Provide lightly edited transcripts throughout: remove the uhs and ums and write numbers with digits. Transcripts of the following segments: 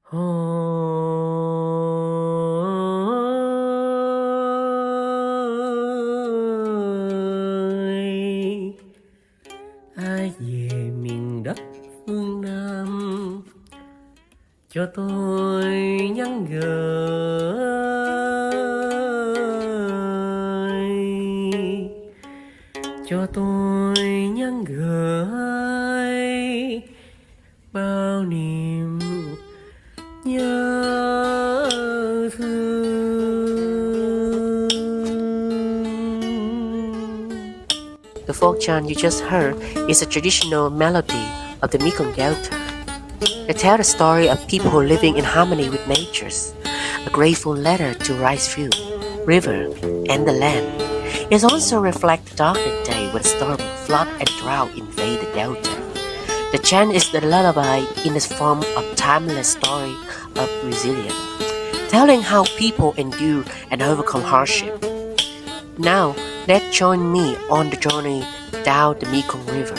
Ôi, ai về miền đất phương Nam cho tôi nhắn gửi, cho tôi nhắn gửi bao niềm nhớ thương. The folk chant you just heard is a traditional melody of the Mekong Delta. They tell the story of people living in harmony with nature, a grateful letter to rice field, river, and the land. It also reflects the darker day when storm, flood, and drought invade the delta. The chant is the lullaby in the form of timeless story of resilience, telling how people endure and overcome hardship. Now, let's join me on the journey down the Mekong River,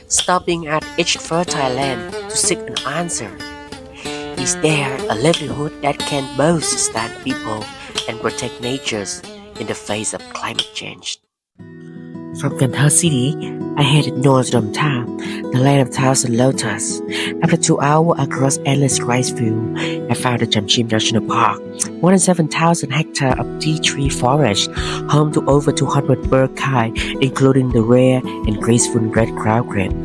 stopping at each fertile land to seek an answer. Is there a livelihood that can both sustain people and protect nature in the face of climate change? From Kantha City, I headed north to Domta, the land of thousand lotus. After 2 hours across endless rice field, I found the Jamchim National Park, more than 7,000 hectares of tea tree forest, home to over 200 bird kinds, including the rare and graceful red crown crane.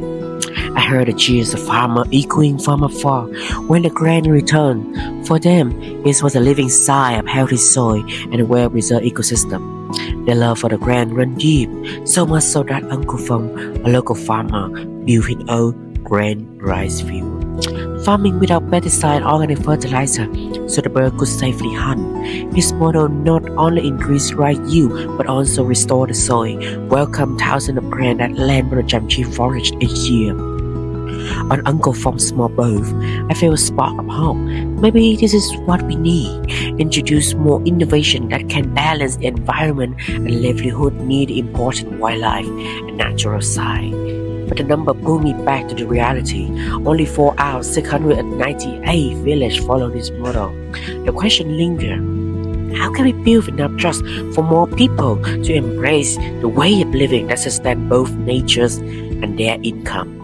I heard the cheers of farmers echoing from afar when the grain returned. For them, it was a living sign of healthy soil and a well-preserved ecosystem. Their love for the grain ran deep, so much so that Uncle Phong, a local farmer, built his own grain rice field. Farming without pesticide or organic fertilizer, so the bird could safely hunt. His motto not only increased rice yield, but also restore the soil, welcome thousands of grain that land from the Jamchi forest each year. On Uncle Phong's small boat, I feel a spark of hope. Maybe this is what we need. Introduce more innovation that can balance the environment and livelihood near the important wildlife and natural side. But the number pulled me back to the reality. Only 4 out of 698 villages follow this model. The question lingers. How can we build enough trust for more people to embrace the way of living that sustains both natures and their income?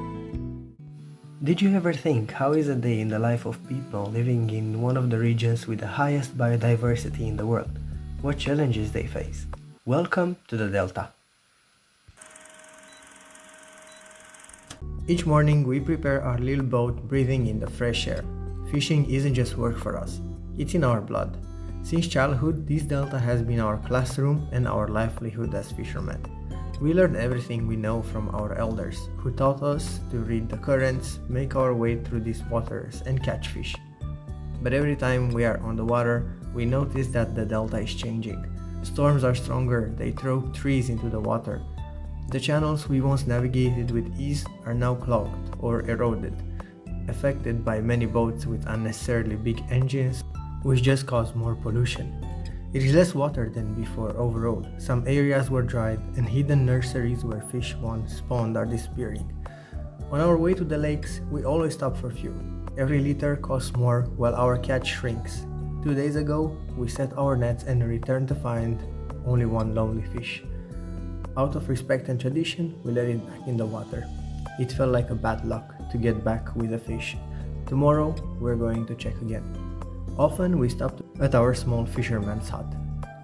Did you ever think how is a day in the life of people living in one of the regions with the highest biodiversity in the world? What challenges they face? Welcome to the Delta. Each morning we prepare our little boat breathing in the fresh air. Fishing isn't just work for us, it's in our blood. Since childhood, this Delta has been our classroom and our livelihood as fishermen. We learn everything we know from our elders, who taught us to read the currents, make our way through these waters, and catch fish. But every time we are on the water, we notice that the delta is changing. Storms are stronger, they throw trees into the water. The channels we once navigated with ease are now clogged or eroded, affected by many boats with unnecessarily big engines, which just cause more pollution. It is less water than before overall. Some areas were dried and hidden nurseries where fish once spawned are disappearing. On our way to the lakes, we always stop for fuel. Every liter costs more while our catch shrinks. 2 days ago, we set our nets and returned to find only one lonely fish. Out of respect and tradition, we let it back in the water. It felt like a bad luck to get back with a fish. Tomorrow, we're going to check again. Often we stop at our small fisherman's hut.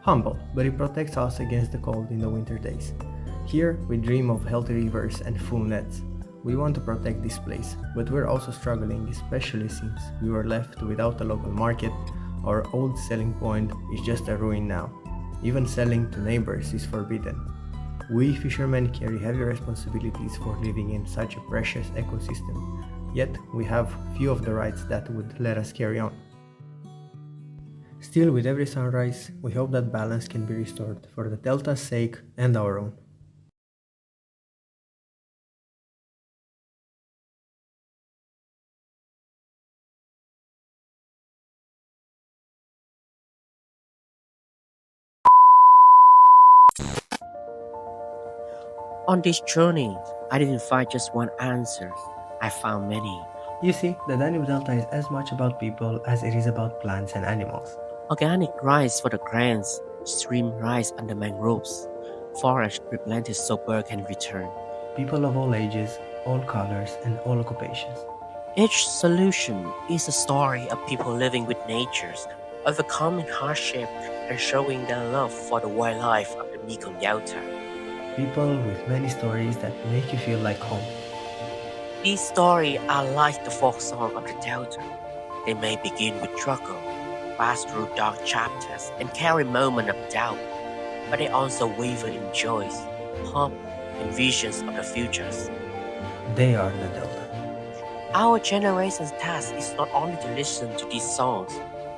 Humble, but it protects us against the cold in the winter days. Here, we dream of healthy rivers and full nets. We want to protect this place, but we're also struggling, especially since we were left without a local market. Our old selling point is just a ruin now. Even selling to neighbors is forbidden. We fishermen carry heavy responsibilities for living in such a precious ecosystem, yet we have few of the rights that would let us carry on. Still, with every sunrise, we hope that balance can be restored for the Delta's sake and our own. On this journey, I didn't find just one answer. I found many, You see, the Danube Delta is as much about people as it is about plants and animals. Organic rice for the grains, stream rice under mangroves, forest replanted so bird can return. People of all ages, all colors, and all occupations. Each solution is a story of people living with natures, overcoming hardship and showing their love for the wildlife of the Mekong Delta. People with many stories that make you feel like home. These stories are like the folk song of the Delta. They may begin with struggle, pass through dark chapters, and carry moments of doubt, but they also waver in joys, hope, and visions of the futures. They are the Delta. Our generation's task is not only to listen to these songs,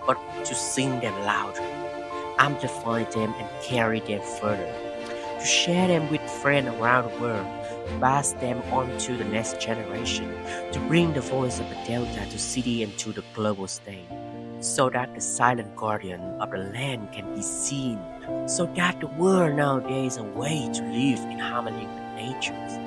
but to sing them louder, amplify them and carry them further, to share them with friends around the world, pass them on to the next generation, to bring the voice of the Delta to city and to the global stage, so that the silent guardian of the land can be seen, so that the world nowadays is a way to live in harmony with nature.